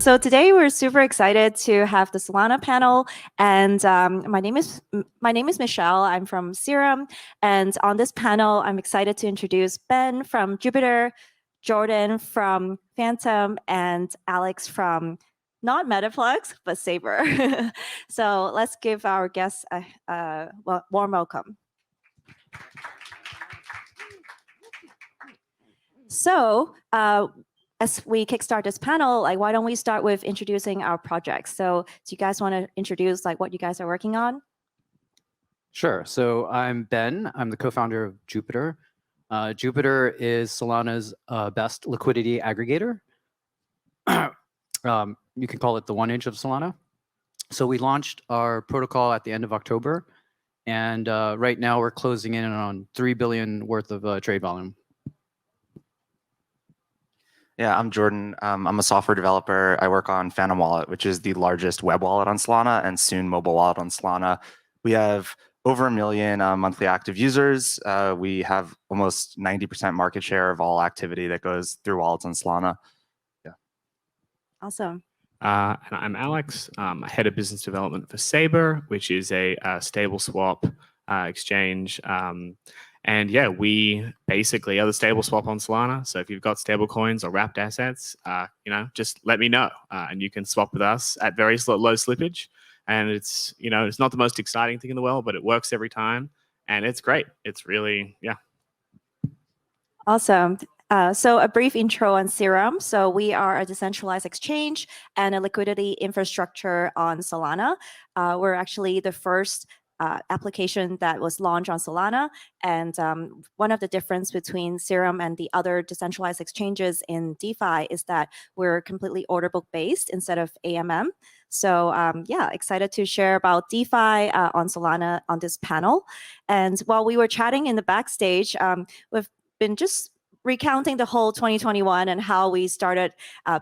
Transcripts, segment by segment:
So today we're super excited to have the Solana panel, and my name is Michelle. I'm from Serum, and on this panel, I'm excited to introduce Ben from Jupiter, Jordan from Phantom, and Alex from not Metaplex but Saber. So let's give our guests a warm welcome. So as we kickstart this panel, why don't we start with introducing our projects? So do you guys want to introduce what you guys are working on? Sure. So I'm Ben. I'm the co-founder of Jupiter. Jupiter is Solana's best liquidity aggregator. You can call it the 1inch of Solana. So we launched our protocol at the end of October. And right now we're closing in on $3 billion worth of trade volume. Yeah, I'm Jordan. I'm a software developer. I work on Phantom Wallet, which is the largest web wallet on Solana and soon mobile wallet on Solana. We have over 1 million monthly active users. We have almost 90% market share of all activity that goes through wallets on Solana. Yeah. Awesome. And I'm Alex. I head of business development for Saber, which is a stable swap exchange. And yeah, we basically are the stable swap on Solana. So if you've got stable coins or wrapped assets, just let me know, and you can swap with us at very low slippage. And it's it's not the most exciting thing in the world, but it works every time, and it's great. It's really Awesome. So a brief intro on Serum. So we are a decentralized exchange and a liquidity infrastructure on Solana. We're actually the first application that was launched on Solana. And one of the difference between Serum and the other decentralized exchanges in DeFi is that we're completely order book based instead of AMM. So yeah, excited to share about DeFi on Solana on this panel. And while we were chatting in the backstage, we've been just recounting the whole 2021 and how we started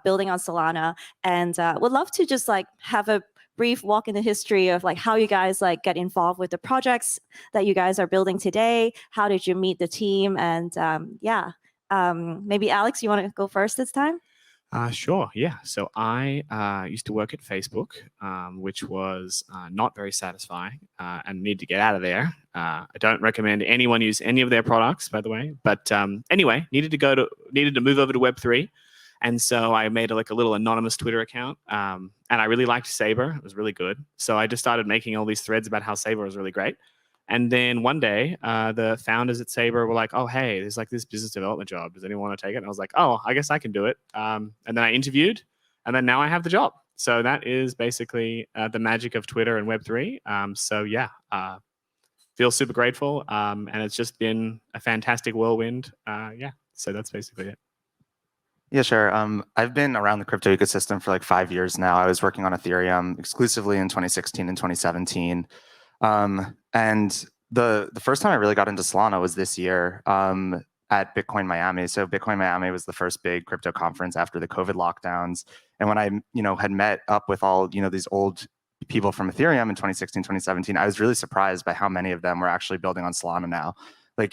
building on Solana, and would love to just have a brief walk in the history of how you guys get involved with the projects that you guys are building today. How did you meet the team? And yeah, maybe Alex, you want to go first this time? Sure. Yeah. So I used to work at Facebook, which was not very satisfying, and need to get out of there. I don't recommend anyone use any of their products, by the way. But anyway, needed to move over to Web3, and so I made a little anonymous Twitter account. And I really liked Saber; it was really good. So I just started making all these threads about how Saber was really great. And then one day, the founders at Saber were like, "Oh, hey, there's this business development job. Does anyone want to take it?" And I was like, "Oh, I guess I can do it." And then I interviewed, and then now I have the job. So that is basically the magic of Twitter and Web3. So yeah, feel super grateful, and it's just been a fantastic whirlwind. Yeah, so that's basically it. Yeah, sure. I've been around the crypto ecosystem for 5 years now. I was working on Ethereum exclusively in 2016 and 2017. And the first time I really got into Solana was this year at Bitcoin Miami. So Bitcoin Miami was the first big crypto conference after the COVID lockdowns. And when I had met up with all these old people from Ethereum in 2016, 2017, I was really surprised by how many of them were actually building on Solana now.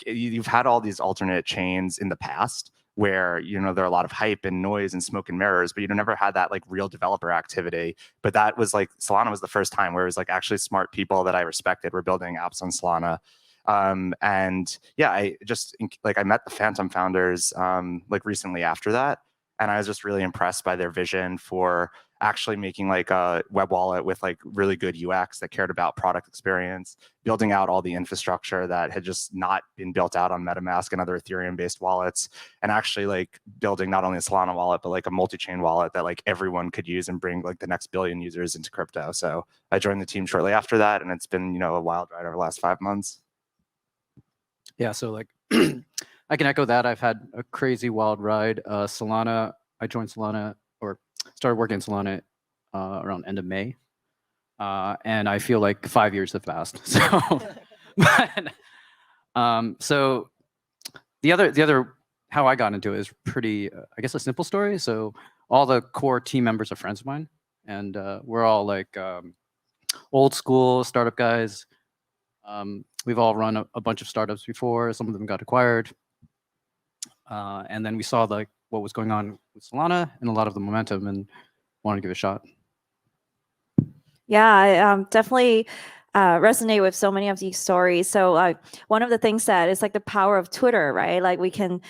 You've had all these alternate chains in the past where there are a lot of hype and noise and smoke and mirrors, but never had that real developer activity. But that was Solana was the first time where it was actually smart people that I respected were building apps on Solana. And yeah, I just I met the Phantom founders recently after that, and I was just really impressed by their vision for actually making a web wallet with really good UX that cared about product experience, building out all the infrastructure that had just not been built out on MetaMask and other Ethereum-based wallets, and actually building not only a Solana wallet but a multi-chain wallet that everyone could use and bring the next billion users into crypto. So I joined the team shortly after that, and it's been a wild ride over the last 5 months. Yeah, so I can echo that. I've had a crazy wild ride. Solana, I joined Solana or started working in Solana around end of May. And I feel 5 years have passed. So, so the other how I got into it is pretty, I guess, a simple story. So all the core team members are friends of mine, and we're all old school startup guys. We've all run a bunch of startups before. Some of them got acquired. And then we saw what was going on with Solana and a lot of the momentum. And wanted to give it a shot. Yeah, I definitely resonate with so many of these stories. So one of the things that is like the power of Twitter, right? Like we can,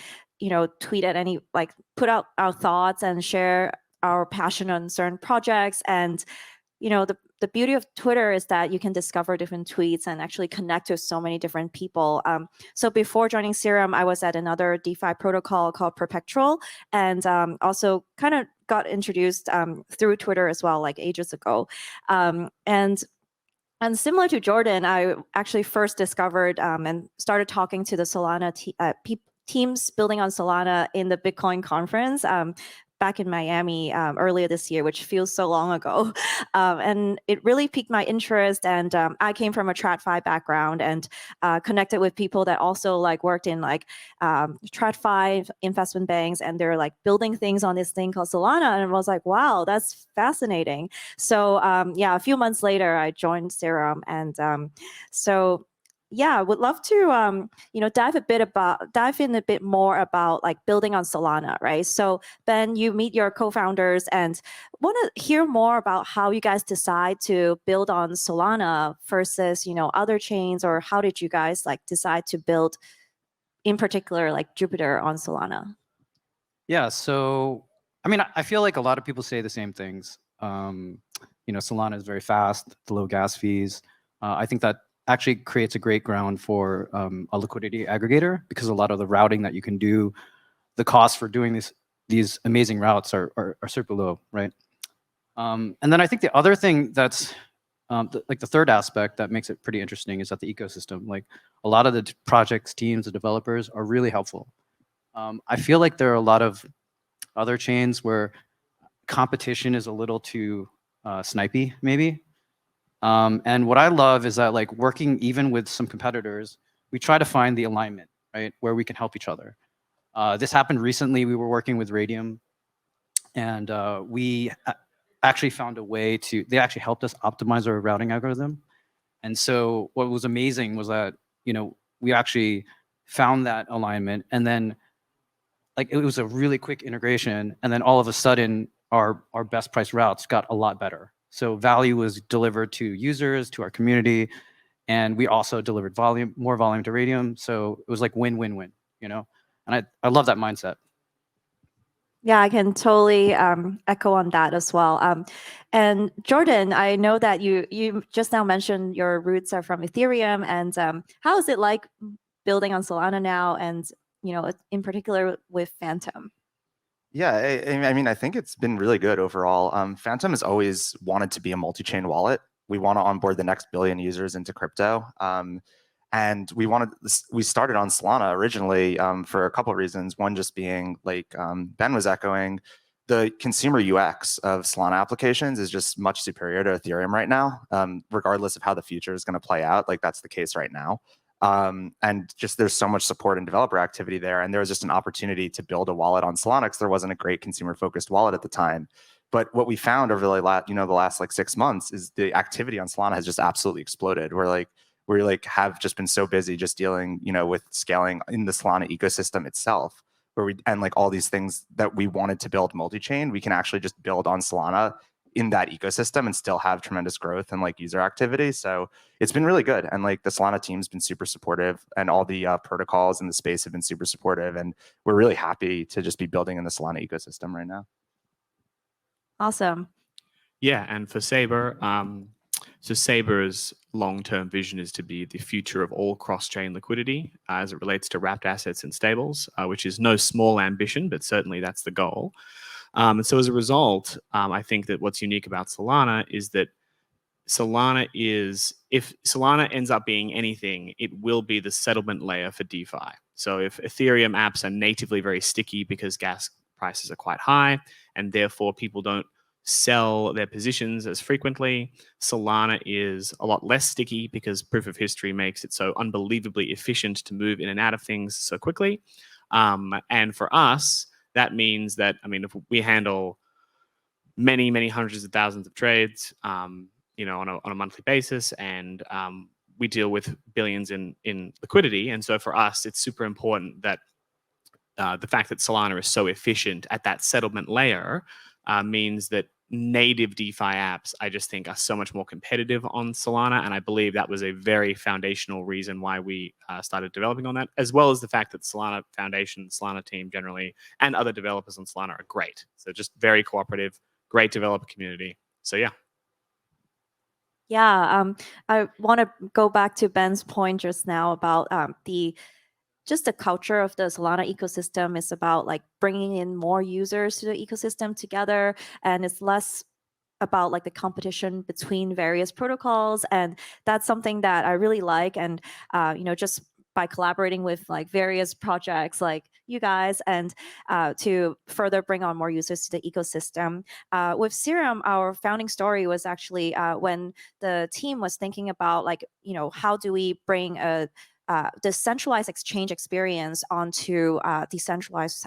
tweet at any, like put out our thoughts and share our passion on certain projects. And, the beauty of Twitter is that you can discover different tweets and actually connect with so many different people. So before joining Serum, I was at another DeFi protocol called Perpetual, and also kind of got introduced through Twitter as well, like ages ago. And similar to Jordan, I actually first discovered and started talking to the Solana teams building on Solana in the Bitcoin conference back in Miami earlier this year, which feels so long ago. And it really piqued my interest. And I came from a TradFi background and connected with people that also like worked in like TradFi investment banks, and they're like building things on this thing called Solana. And I was like, wow, that's fascinating. So yeah, a few months later, I joined Serum, and so yeah, would love to dive in a bit more about like building on Solana, right? So Ben, you meet your co-founders, and want to hear more about how you guys decide to build on Solana versus other chains, or how did you guys like decide to build, in particular, like Jupiter on Solana? Yeah, so I mean, I feel like a lot of people say the same things. Solana is very fast, the low gas fees. I think that actually creates a great ground for a liquidity aggregator, because a lot of the routing that you can do, the costs for doing these amazing routes are super low, right? And then I think the other thing that's like the third aspect that makes it pretty interesting is that the ecosystem, like a lot of the projects, teams, the developers are really helpful. I feel like there are a lot of other chains where competition is a little too snipey, maybe. And what I love is that, like, working even with some competitors, we try to find the alignment, right, where we can help each other. This happened recently. We were working with Radium, and we actually found a way to, they actually helped us optimize our routing algorithm. And so what was amazing was that, we actually found that alignment, and then like it was a really quick integration, and then all of a sudden our best price routes got a lot better. So value was delivered to users, to our community, and we also delivered more volume to Radium. So it was like win-win-win, and I love that mindset. Yeah, I can totally echo on that as well. And Jordan, I know that you just now mentioned your roots are from Ethereum, and how is it like building on Solana now, and in particular with Phantom? Yeah, I mean, I think it's been really good overall. Phantom has always wanted to be a multi-chain wallet. We want to onboard the next billion users into crypto. And we started on Solana originally for a couple of reasons. One just being, like Ben was echoing, the consumer UX of Solana applications is just much superior to Ethereum right now, regardless of how the future is going to play out. Like, that's the case right now. And just there's so much support and developer activity there. And there was just an opportunity to build a wallet on Solana because there wasn't a great consumer focused wallet at the time. But what we found over the last like 6 months is the activity on Solana has just absolutely exploded. We have just been so busy just dealing, with scaling in the Solana ecosystem itself, and like all these things that we wanted to build multi-chain, we can actually just build on Solana in that ecosystem and still have tremendous growth and like user activity. So it's been really good. And like the Solana team's been super supportive, and all the protocols in the space have been super supportive. And we're really happy to just be building in the Solana ecosystem right now. Awesome. Yeah, and for Saber, so Saber's long-term vision is to be the future of all cross-chain liquidity as it relates to wrapped assets and stables, which is no small ambition, but certainly that's the goal. And so as a result, I think that what's unique about Solana is that if Solana ends up being anything, it will be the settlement layer for DeFi. So if Ethereum apps are natively very sticky because gas prices are quite high, and therefore people don't sell their positions as frequently, Solana is a lot less sticky because proof of history makes it so unbelievably efficient to move in and out of things so quickly. And for us, that means that, I mean, if we handle many, many hundreds of thousands of trades, on a monthly basis, and we deal with billions in liquidity. And so for us, it's super important that the fact that Solana is so efficient at that settlement layer means that native DeFi apps, I just think are so much more competitive on Solana. And I believe that was a very foundational reason why we started developing on that, as well as the fact that Solana Foundation, Solana team generally, and other developers on Solana are great. So just very cooperative, great developer community. So yeah. Yeah, I want to go back to Ben's point just now about just the culture of the Solana ecosystem is about like bringing in more users to the ecosystem together, and it's less about like the competition between various protocols, and that's something that I really like. And just by collaborating with like various projects like you guys, and to further bring on more users to the ecosystem. With Serum, our founding story was actually when the team was thinking about like, how do we bring a decentralized exchange experience onto decentralized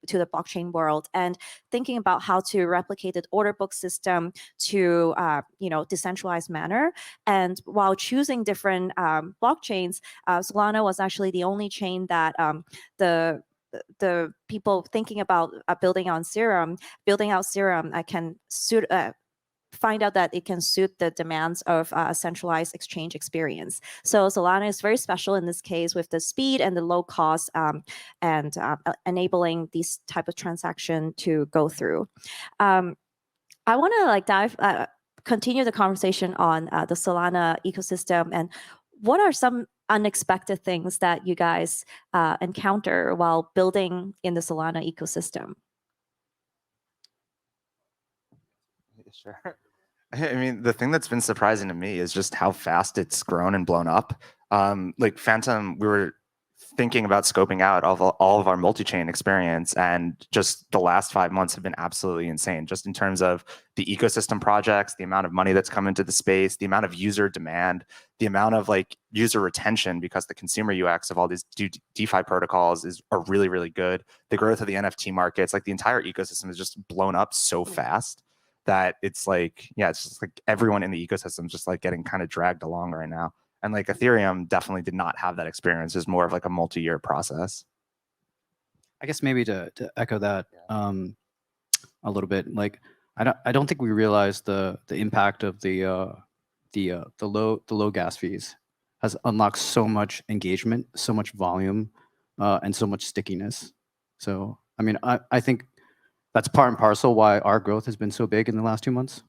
to the blockchain world, and thinking about how to replicate the order book system to decentralized manner. And while choosing different blockchains, Solana was actually the only chain that the people thinking about building out Serum can suit find out that it can suit the demands of a centralized exchange experience. So Solana is very special in this case with the speed and the low cost, and enabling these type of transaction to go through. I want to continue the conversation on the Solana ecosystem, and what are some unexpected things that you guys encounter while building in the Solana ecosystem? Sure. I mean, the thing that's been surprising to me is just how fast it's grown and blown up. Like Phantom, we were thinking about scoping out all of our multi-chain experience, and just the last 5 months have been absolutely insane, just in terms of the ecosystem projects, the amount of money that's come into the space, the amount of user demand, the amount of like user retention, because the consumer UX of all these DeFi protocols are really, really good. The growth of the NFT markets, like the entire ecosystem is just blown up so fast that it's like, yeah, it's just like everyone in the ecosystem is just like getting kind of dragged along right now. And like Ethereum definitely did not have that experience. It's more of like a multi-year process. I guess maybe to echo that a little bit, like I don't think we realize the impact of the low gas fees has unlocked so much engagement, so much volume, and so much stickiness. So I mean, I think that's part and parcel why our growth has been so big in the last 2 months.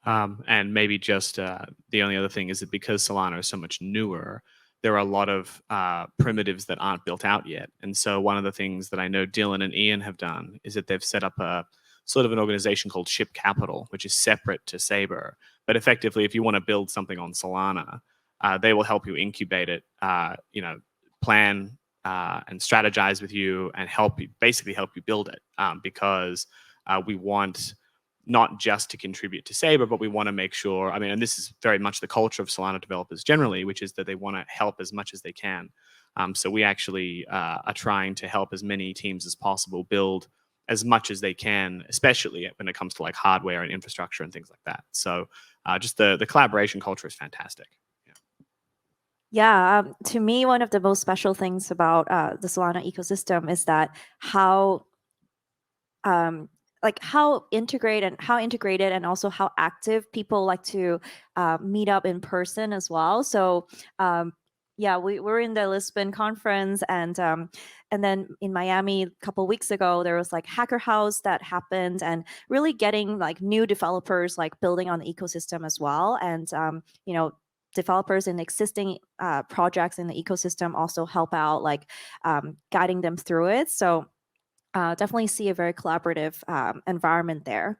And maybe just the only other thing is that because Solana is so much newer, there are a lot of primitives that aren't built out yet. And so one of the things that I know Dylan and Ian have done is that they've set up a sort of an organization called Ship Capital, which is separate to Saber. But effectively, if you want to build something on Solana, they will help you incubate it, plan and strategize with you, and basically help you build it, because we want not just to contribute to Saber, but we want to make sure, I mean, and this is very much the culture of Solana developers generally, which is that they want to help as much as they can. So we actually are trying to help as many teams as possible build as much as they can, especially when it comes to like hardware and infrastructure and things like that. So just the collaboration culture is fantastic. Yeah, to me, one of the most special things about the Solana ecosystem is that how integrated and also how active people like to meet up in person as well. So yeah, we were in the Lisbon conference, and then in Miami a couple of weeks ago, there was like Hacker House that happened, and really getting like new developers like building on the ecosystem as well. And developers in existing projects in the ecosystem also help out, like guiding them through it. So definitely see a very collaborative environment there.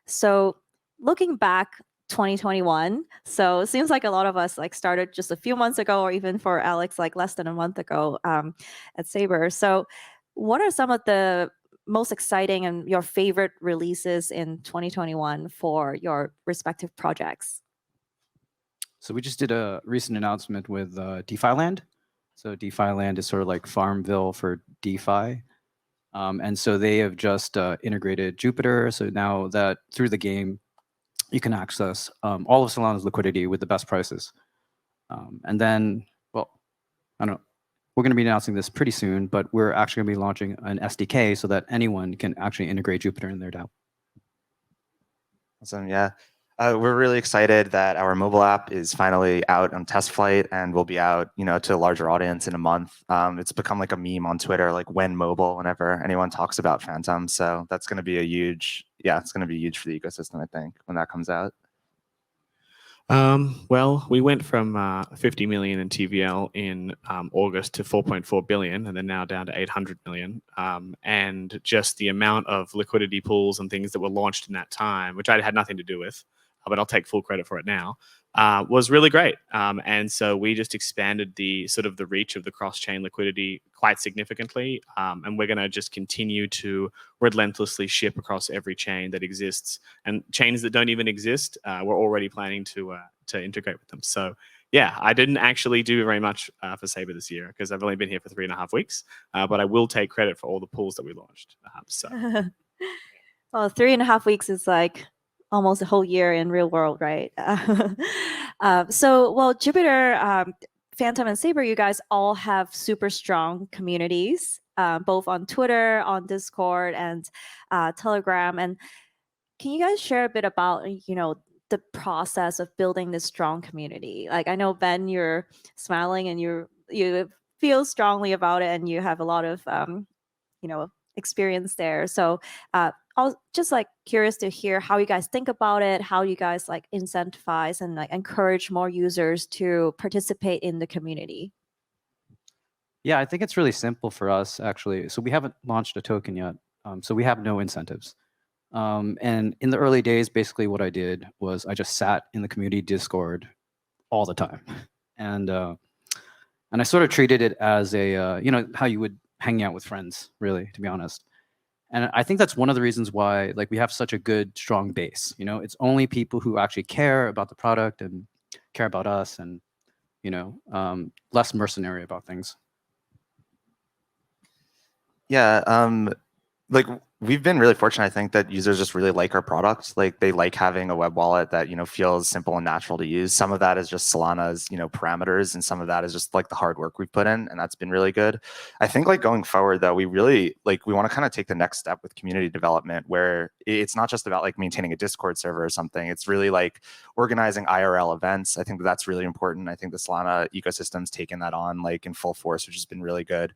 So looking back 2021, so it seems like a lot of us like started just a few months ago, or even for Alex, like less than a month ago at Saber. So what are some of the most exciting and your favorite releases in 2021 for your respective projects? So we just did a recent announcement with DeFi Land. So DeFi Land is sort of like Farmville for DeFi. And so they have just integrated Jupiter. So now that through the game, you can access all of Solana's liquidity with the best prices. And then, well, I don't know, we're going to be announcing this pretty soon, but we're actually going to be launching an SDK so that anyone can actually integrate Jupiter in their DAO. Awesome. Yeah. We're really excited that our mobile app is finally out on test flight and will be out, to a larger audience in a month. It's become like a meme on Twitter, like when mobile, whenever anyone talks about Phantom. So that's going to be it's going to be huge for the ecosystem, I think, when that comes out. Well, we went from 50 million in TVL in August to 4.4 billion, and then now down to 800 million. And just the amount of liquidity pools and things that were launched in that time, which I had nothing to do with, but I'll take full credit for it now, was really great. And so we just expanded the sort of the reach of the cross-chain liquidity quite significantly. And we're going to just continue to relentlessly ship across every chain that exists, and chains that don't even exist, we're already planning to integrate with them. So yeah, I didn't actually do very much for Saber this year because I've only been here for 3.5 weeks, but I will take credit for all the pools that we launched. Well, 3.5 weeks is like almost a whole year in real world, right? Well, Jupiter, Phantom, and Saber, you guys all have super strong communities, both on Twitter, on Discord, and Telegram. And can you guys share a bit about, the process of building this strong community? Like, I know, Ben, you're smiling and you feel strongly about it, and you have a lot of, experience there. So I was just like curious to hear how you guys think about it, how you guys like incentivize and like encourage more users to participate in the community. Yeah, I think it's really simple for us, actually. So we haven't launched a token yet. So we have no incentives. And in the early days, basically what I did was I just sat in the community Discord all the time. And I sort of treated it as a, how you would hang out with friends, really, to be honest. And I think that's one of the reasons why like we have such a good, strong base. It's only people who actually care about the product and care about us and, less mercenary about things. Yeah, like we've been really fortunate, I think, that users just really like our product. Like they like having a web wallet that, feels simple and natural to use. Some of that is just Solana's, parameters, and some of that is just like the hard work we've put in, and that's been really good. I think like going forward though, we really we want to kind of take the next step with community development, where it's not just about like maintaining a Discord server or something. It's really like organizing IRL events. I think that's really important. I think the Solana ecosystem's taken that on like in full force, which has been really good.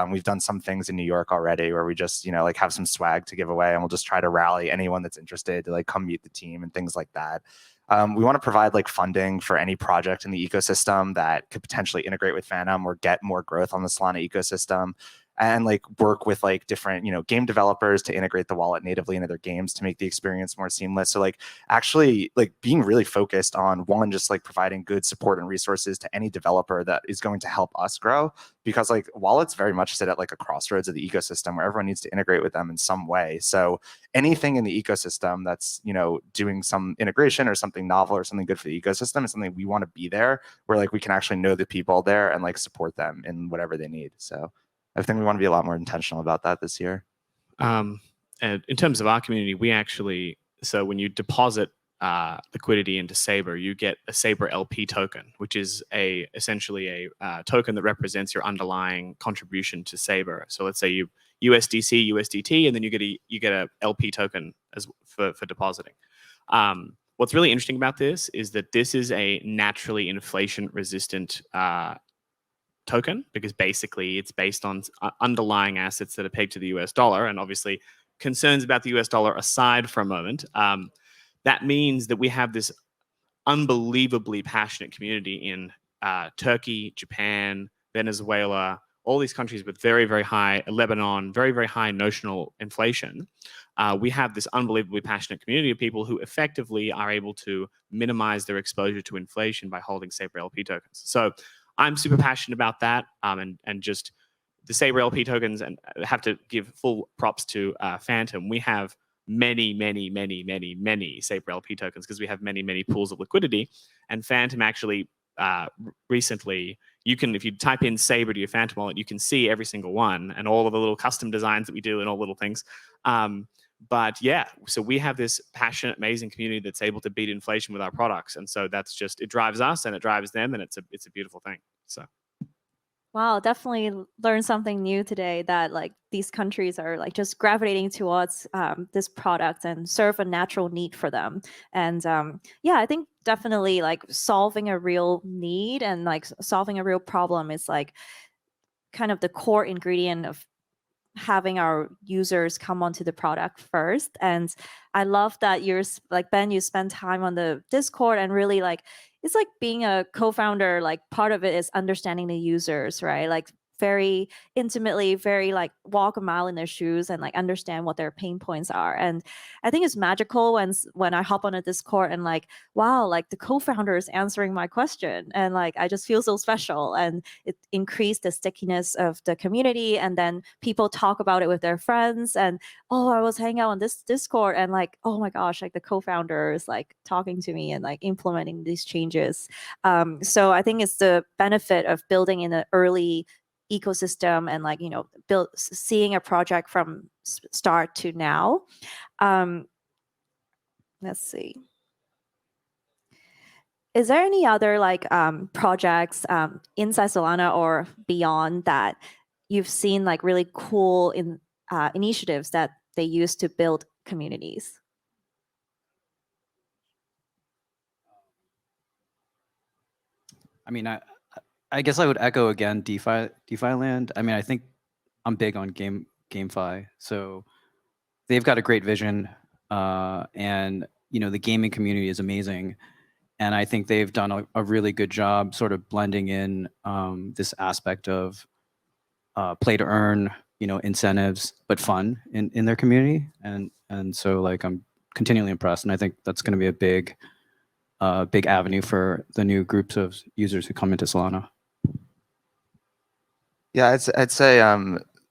We've done some things in New York already where we just, like have some swag to give away, and we'll just try to rally anyone that's interested to like come meet the team and things like that. We want to provide like funding for any project in the ecosystem that could potentially integrate with Phantom or get more growth on the Solana ecosystem, and like work with like different, game developers to integrate the wallet natively into their games to make the experience more seamless. So like actually like being really focused on one, just like providing good support and resources to any developer that is going to help us grow, because like wallets very much sit at like a crossroads of the ecosystem where everyone needs to integrate with them in some way. So anything in the ecosystem that's, doing some integration or something novel or something good for the ecosystem is something we want to be there, where like we can actually know the people there and like support them in whatever they need. So I think we want to be a lot more intentional about that this year. And in terms of our community, we actually, so when you deposit liquidity into Saber, you get a Saber LP token, which is essentially a token that represents your underlying contribution to Saber. So let's say you USDC, USDT, and then you get a LP token for depositing. What's really interesting about this is that this is a naturally inflation resistant token, because basically it's based on underlying assets that are pegged to the US dollar, and obviously concerns about the US dollar aside for a moment. That means that we have this unbelievably passionate community in Turkey, Japan, Venezuela, all these countries with very, very high, Lebanon, very, very high notional inflation. We have this unbelievably passionate community of people who effectively are able to minimize their exposure to inflation by holding Saber LP tokens. So I'm super passionate about that, and just the Saber LP tokens, and have to give full props to Phantom. We have many Saber LP tokens because we have many pools of liquidity. And Phantom actually recently, if you type in Saber to your Phantom wallet, you can see every single one and all of the little custom designs that we do and all little things. But yeah, so we have this passionate, amazing community that's able to beat inflation with our products, and so that's just, it drives us and it drives them, and it's a beautiful thing. So Wow, definitely learned something new today that like these countries are like just gravitating towards this product and serve a natural need for them. And yeah, I think definitely like solving a real need and like solving a real problem is like kind of the core ingredient of having our users come onto the product first. And I love that you're like Ben, you spend time on the Discord and really like it's like being a co-founder, like part of it is understanding the users, right? Like very intimately, very like walk a mile in their shoes and like understand what their pain points are. And I think it's magical when I hop on a Discord and like, wow, like the co-founder is answering my question. And like I just feel so special. And it increased the stickiness of the community. And then people talk about it with their friends. And oh, I was hanging out on this Discord and like, oh my gosh, like the co-founder is like talking to me and like implementing these changes. So I think it's the benefit of building in an early ecosystem and like, you know, seeing a project from start to now. Let's see. Is there any other like projects inside Solana or beyond that you've seen like really cool initiatives that they use to build communities? I mean, I guess I would echo again DeFi land. I mean, I think I'm big on GameFi, so they've got a great vision, and you know the gaming community is amazing, and I think they've done a really good job sort of blending in this aspect of play to earn, you know, incentives, but fun in their community, and so like I'm continually impressed, and I think that's going to be a big avenue for the new groups of users who come into Solana. Yeah, I'd say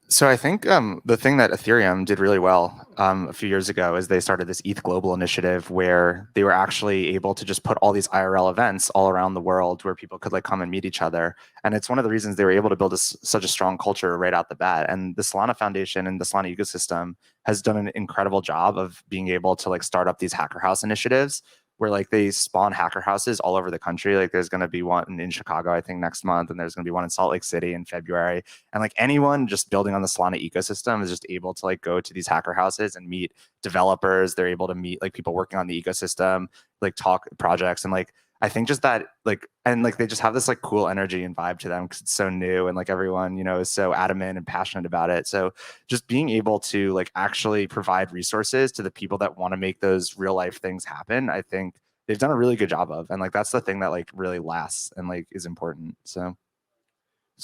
so I think the thing that Ethereum did really well a few years ago is they started this ETH Global initiative where they were actually able to just put all these IRL events all around the world where people could like come and meet each other. And it's one of the reasons they were able to build such a strong culture right out the bat. And the Solana Foundation and the Solana ecosystem has done an incredible job of being able to like start up these hacker house initiatives where like they spawn hacker houses all over the country. Like there's going to be one in Chicago, I think next month, and there's going to be one in Salt Lake City in February. And like anyone just building on the Solana ecosystem is just able to like go to these hacker houses and meet developers. They're able to meet like people working on the ecosystem, like talk projects. And like, I think just that like, and like they just have this like cool energy and vibe to them because it's so new and like everyone, you know, is so adamant and passionate about it. So just being able to like actually provide resources to the people that want to make those real life things happen, I think they've done a really good job of. And like that's the thing that like really lasts and like is important. So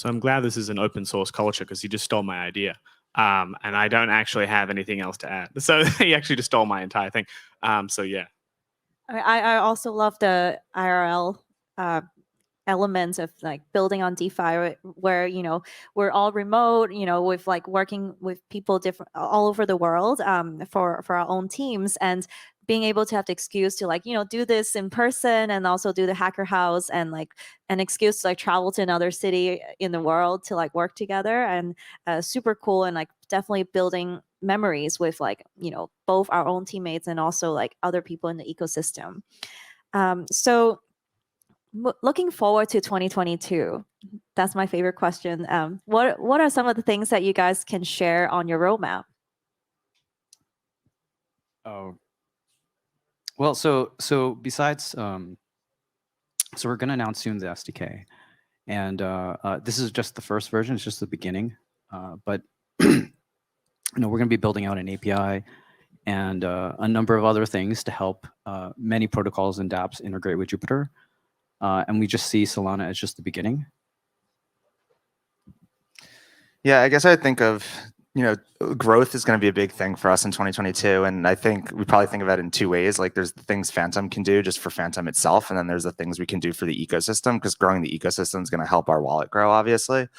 I'm glad this is an open source culture because you just stole my idea. And I don't actually have anything else to add. So he actually just stole my entire thing. So yeah. I also love the IRL elements of like building on DeFi where, you know, we're all remote, you know, with like working with people different all over the world for our own teams, and being able to have the excuse to like, you know, do this in person and also do the hacker house and like an excuse to like travel to another city in the world to like work together, and super cool, and like definitely building memories with like, you know, both our own teammates and also like other people in the ecosystem. So looking forward to 2022, that's my favorite question. What are some of the things that you guys can share on your roadmap? Oh, well, so besides, so we're going to announce soon the SDK, and this is just the first version. It's just the beginning, but you know, we're going to be building out an API and a number of other things to help many protocols and dApps integrate with Jupyter. And we just see Solana as just the beginning. yeah, I guess I think of, you know, growth is going to be a big thing for us in 2022. And I think we probably think of it in two ways. Like there's the things Phantom can do just for Phantom itself. And then there's the things we can do for the ecosystem, because growing the ecosystem is going to help our wallet grow, obviously.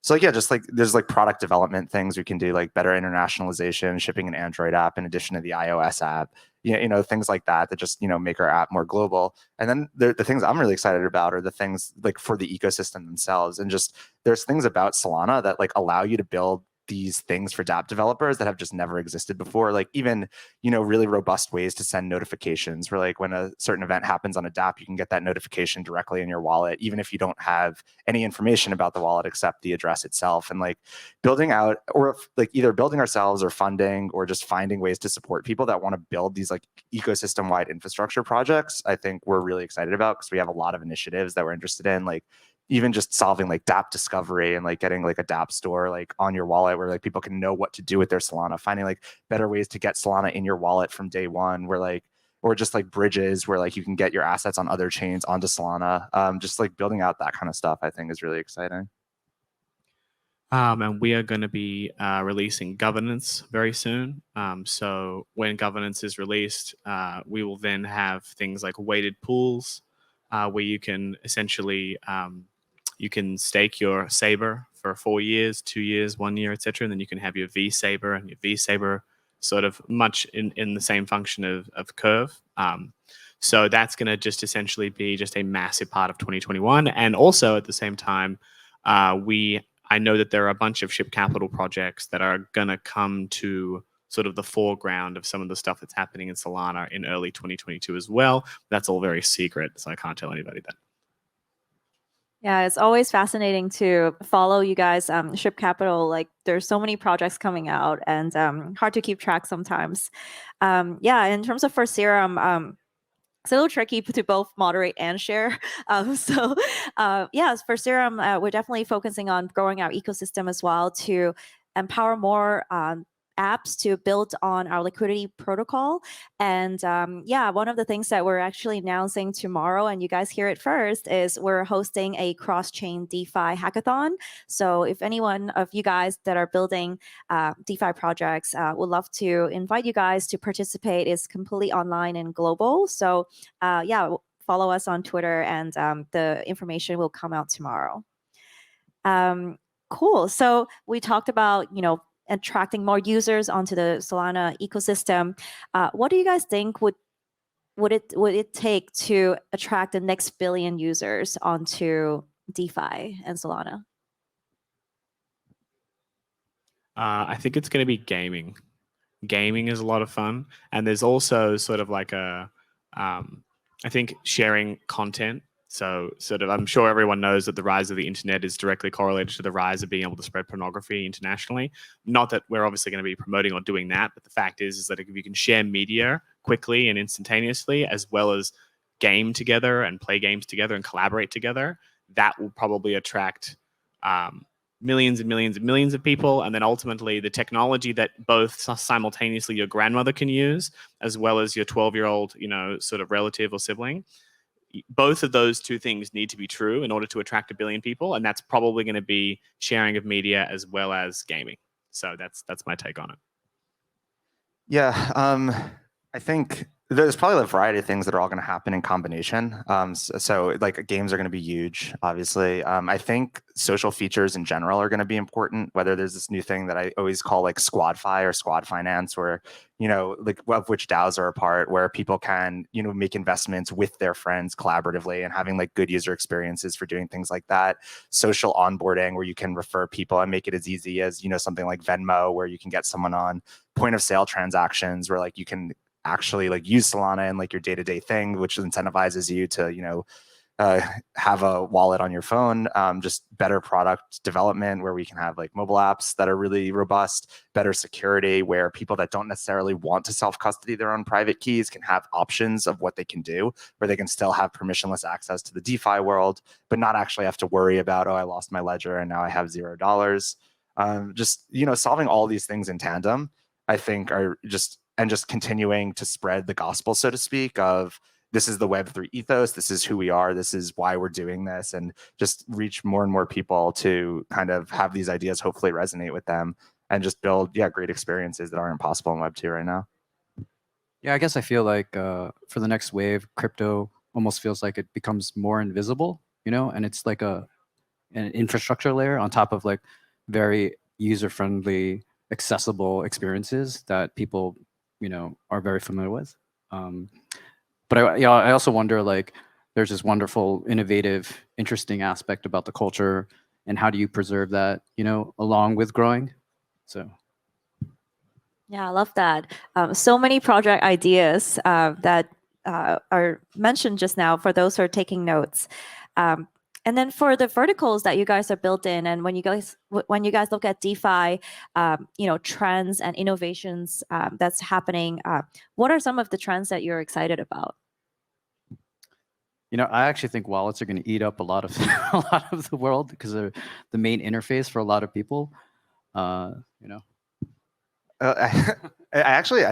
So like, yeah, just like there's like product development things we can do, like better internationalization, shipping an Android app in addition to the iOS app, you know, things like that that just, you know, make our app more global. And then the things I'm really excited about are the things like for the ecosystem themselves. And just there's things about Solana that like allow you to build these things for dApp developers that have just never existed before. Like even, really robust ways to send notifications where like when a certain event happens on a dApp, you can get that notification directly in your wallet, even if you don't have any information about the wallet except the address itself. And like building out, or like either building ourselves or funding or just finding ways to support people that want to build these like ecosystem-wide infrastructure projects, I think we're really excited about because we have a lot of initiatives that we're interested in, like even just solving like dApp discovery and like getting like a dApp store like on your wallet where like people can know what to do with their Solana, finding like better ways to get Solana in your wallet from day one, where like, or just like bridges where like you can get your assets on other chains onto Solana. Just like building out that kind of stuff, I think is really exciting. And we are going to be releasing governance very soon. So when governance is released, we will then have things like weighted pools where you can essentially you can stake your Saber for 4 years, 2 years, 1 year, etc. And then you can have your V Saber, and your V Saber sort of much in the same function of Curve. So that's going to just essentially be just a massive part of 2021. And also at the same time, I know that there are a bunch of Ship Capital projects that are going to come to sort of the foreground of some of the stuff that's happening in Solana in early 2022 as well. That's all very secret, so I can't tell anybody that. Yeah, it's always fascinating to follow you guys. Ship Capital, like there's so many projects coming out, and hard to keep track sometimes. Yeah, in terms of for Serum, it's a little tricky to both moderate and share. Yeah, for Serum, we're definitely focusing on growing our ecosystem as well to empower more apps to build on our liquidity protocol. And yeah, one of the things that we're actually announcing tomorrow, and you guys hear it first, is we're hosting a cross-chain DeFi hackathon. So if anyone of you guys that are building DeFi projects would love to invite you guys to participate. It's completely online and global. So yeah, follow us on Twitter, and the information will come out tomorrow. Cool. So we talked about, attracting more users onto the Solana ecosystem. What do you guys think would it take to attract the next billion users onto DeFi and Solana? I think it's going to be gaming. Gaming is a lot of fun, and there's also sort of like I think sharing content. So sort of, I'm sure everyone knows that the rise of the internet is directly correlated to the rise of being able to spread pornography internationally. Not that we're obviously going to be promoting or doing that, but the fact is that if you can share media quickly and instantaneously, as well as game together and play games together and collaborate together, that will probably attract millions and millions and millions of people. And then ultimately the technology that both simultaneously your grandmother can use, as well as your 12-year-old, sort of relative or sibling, both of those two things need to be true in order to attract 1 billion people. And that's probably going to be sharing of media as well as gaming. So that's my take on it. Yeah, I think there's probably a variety of things that are all going to happen in combination. So like games are going to be huge, obviously. I think social features in general are going to be important, whether there's this new thing that I always call like squad-fi or squad finance, where, like of which DAOs are a part, where people can, make investments with their friends collaboratively and having like good user experiences for doing things like that. Social onboarding where you can refer people and make it as easy as, something like Venmo, where you can get someone on point of sale transactions where like you can actually like use Solana in like your day-to-day thing, which incentivizes you to, have a wallet on your phone. Just better product development where we can have like mobile apps that are really robust, better security where people that don't necessarily want to self-custody their own private keys can have options of what they can do, where they can still have permissionless access to the DeFi world, but not actually have to worry about, oh, I lost my ledger and now I have $0. Just, solving all these things in tandem, I think are just continuing to spread the gospel, so to speak, of this is the Web3 ethos, this is who we are, this is why we're doing this, and just reach more and more people to kind of have these ideas hopefully resonate with them and just build, great experiences that aren't possible in Web2 right now. Yeah, I guess I feel like for the next wave, crypto almost feels like it becomes more invisible, and it's like an infrastructure layer on top of like very user-friendly, accessible experiences that people are very familiar with. But I also wonder, like, there's this wonderful, innovative, interesting aspect about the culture, and how do you preserve that, along with growing? So Yeah, I love that. So many project ideas that are mentioned just now for those who are taking notes. And then for the verticals that you guys are built in, and when you guys look at DeFi, trends and innovations that's happening, what are some of the trends that you're excited about? I actually think wallets are going to eat up a lot of a lot of the world because they're the main interface for a lot of people. I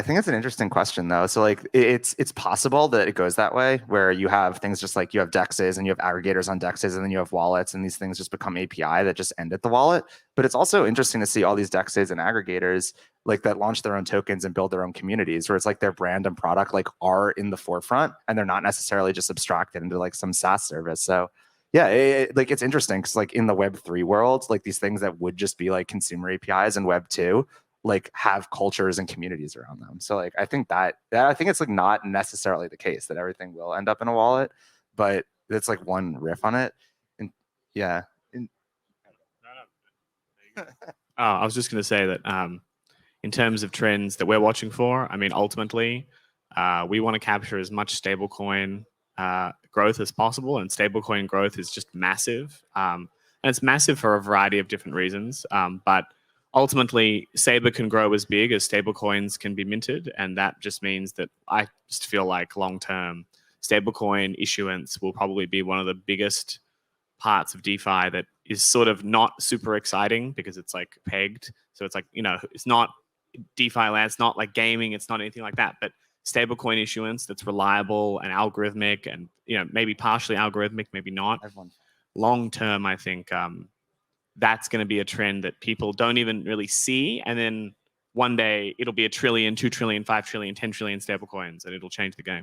think it's an interesting question though. So like it's possible that it goes that way, where you have things just like you have dexes and you have aggregators on dexes, and then you have wallets, and these things just become API that just end at the wallet. But it's also interesting to see all these dexes and aggregators like that launch their own tokens and build their own communities, where it's like their brand and product like are in the forefront, and they're not necessarily just abstracted into like some SaaS service. So yeah, it's interesting because like in the Web3 world, like these things that would just be like consumer APIs and Web2 like have cultures and communities around them. So like I think it's like not necessarily the case that everything will end up in a wallet, but it's like one riff on it. And yeah. I was just going to say that in terms of trends that we're watching for, I mean, ultimately, we want to capture as much stablecoin growth as possible, and stablecoin growth is just massive. And it's massive for a variety of different reasons, but ultimately, Saber can grow as big as stablecoins can be minted, and that just means that I just feel like long-term stablecoin issuance will probably be one of the biggest parts of DeFi that is sort of not super exciting because it's like pegged. So it's like, it's not DeFi land, it's not like gaming, it's not anything like that, but stablecoin issuance that's reliable and algorithmic and, maybe partially algorithmic, maybe not. Long-term, I think that's going to be a trend that people don't even really see. And then one day it'll be 1 trillion, 2 trillion, 5 trillion, 10 trillion stable coins, and it'll change the game.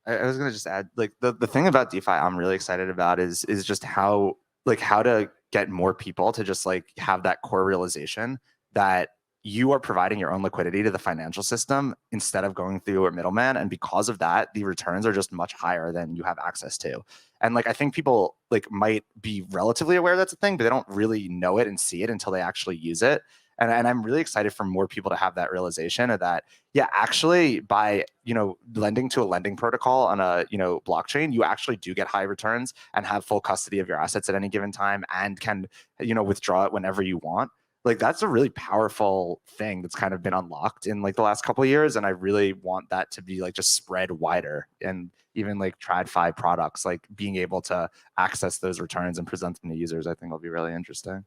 I was going to just add, like the thing about DeFi I'm really excited about is just how to get more people to just like have that core realization that you are providing your own liquidity to the financial system instead of going through a middleman. And because of that, the returns are just much higher than you have access to. And like, I think people like might be relatively aware that's a thing, but they don't really know it and see it until they actually use it. And I'm really excited for more people to have that realization of that, yeah, actually by, lending to a lending protocol on a, blockchain, you actually do get high returns and have full custody of your assets at any given time and can, withdraw it whenever you want. Like that's a really powerful thing that's kind of been unlocked in like the last couple of years. And I really want that to be like just spread wider, and even like TradFi products, like being able to access those returns and present them to users, I think will be really interesting.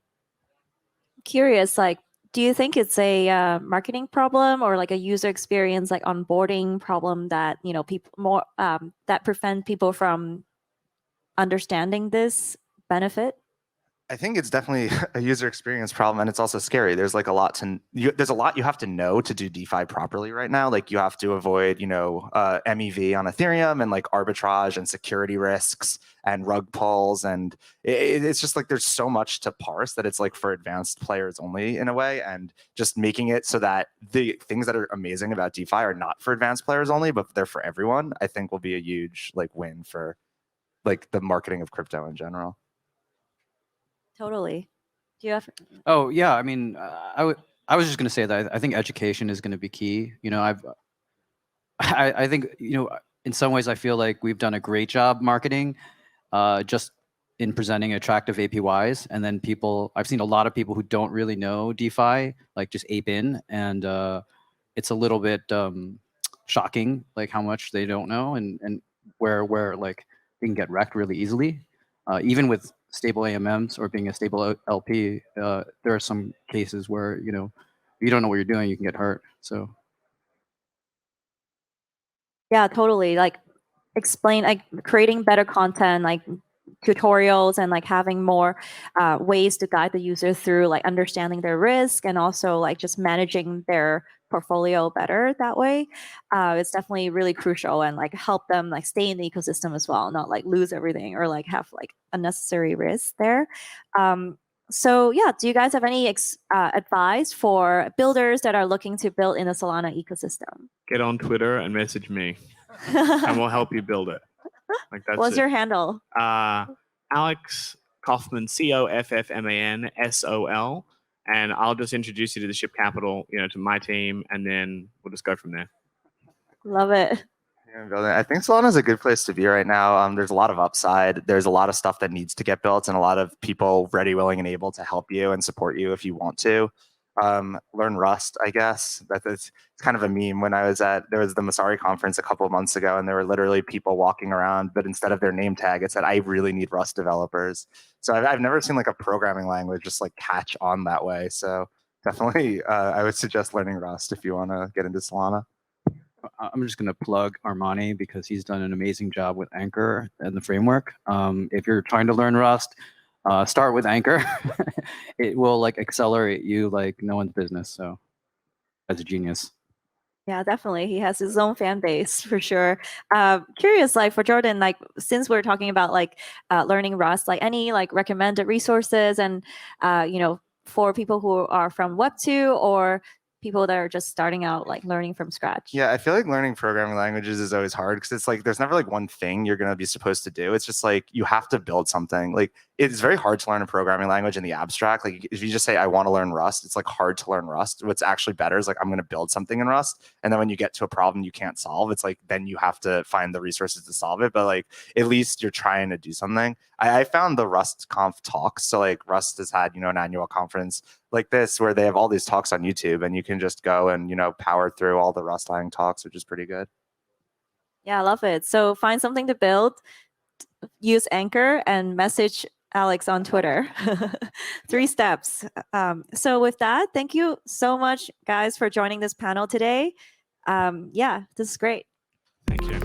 Curious, like, do you think it's a marketing problem or like a user experience, like onboarding problem that, people more that prevent people from understanding this benefit? I think it's definitely a user experience problem, and it's also scary. There's like there's a lot you have to know to do DeFi properly right now. Like you have to avoid, MEV on Ethereum and like arbitrage and security risks and rug pulls, and it's just like there's so much to parse that it's like for advanced players only in a way, and just making it so that the things that are amazing about DeFi are not for advanced players only, but they're for everyone, I think will be a huge like win for like the marketing of crypto in general. Totally. Do you have? Oh yeah, I mean, I was just going to say that I think education is going to be key. I think in some ways I feel like we've done a great job marketing, just in presenting attractive APYs, and then I've seen a lot of people who don't really know DeFi like just ape in, and it's a little bit shocking like how much they don't know, and where like they can get wrecked really easily, even with stable AMMs or being a stable LP. There are some cases where if you don't know what you're doing, you can get hurt. So Yeah, totally. Like creating better content, like tutorials, and like having more ways to guide the user through like understanding their risk, and also like just managing their portfolio better that way. It's definitely really crucial, and like help them like stay in the ecosystem as well, not like lose everything or like have like unnecessary risks there. So yeah, do you guys have any advice for builders that are looking to build in the Solana ecosystem? Get on Twitter and message me, and we'll help you build it. Like that's What's your handle? Alex Coffman, COFFMAN SOL. and I'll just introduce you to the ship capital, to my team, and then we'll just go from there. Love it. I think Solana is a good place to be right now. There's a lot of upside. There's a lot of stuff that needs to get built, and a lot of people ready, willing, and able to help you and support you if you want to. Learn Rust, I guess. It's kind of a meme. When there was the Masari conference a couple of months ago, and there were literally people walking around, but instead of their name tag, it said, "I really need Rust developers." So I've never seen like a programming language just like catch on that way. So definitely, I would suggest learning Rust if you want to get into Solana. I'm just going to plug Armani because he's done an amazing job with Anchor and the framework. If you're trying to learn Rust, start with Anchor. It will like accelerate you like no one's business. So that's a genius. Yeah, definitely. He has his own fan base for sure. Curious, like for Jordan, like since we're talking about like learning Rust, like any like recommended resources and for people who are from Web 2 or people that are just starting out like learning from scratch? Yeah, I feel like learning programming languages is always hard because it's like there's never like one thing you're going to be supposed to do. It's just like you have to build something. Like it's very hard to learn a programming language in the abstract. Like if you just say I want to learn Rust, it's like hard to learn Rust. What's actually better is like I'm going to build something in Rust, and then when you get to a problem you can't solve, it's like then you have to find the resources to solve it. But like at least you're trying to do something. I found the Rust Conf talks. So like Rust has had an annual conference like this where they have all these talks on YouTube, and you can just go and power through all the Rust Lang talks, which is pretty good. Yeah, I love it. So find something to build, use Anchor, and message Alex on Twitter. 3 steps. So with that, thank you so much, guys, for joining this panel today. Yeah, this is great. Thank you.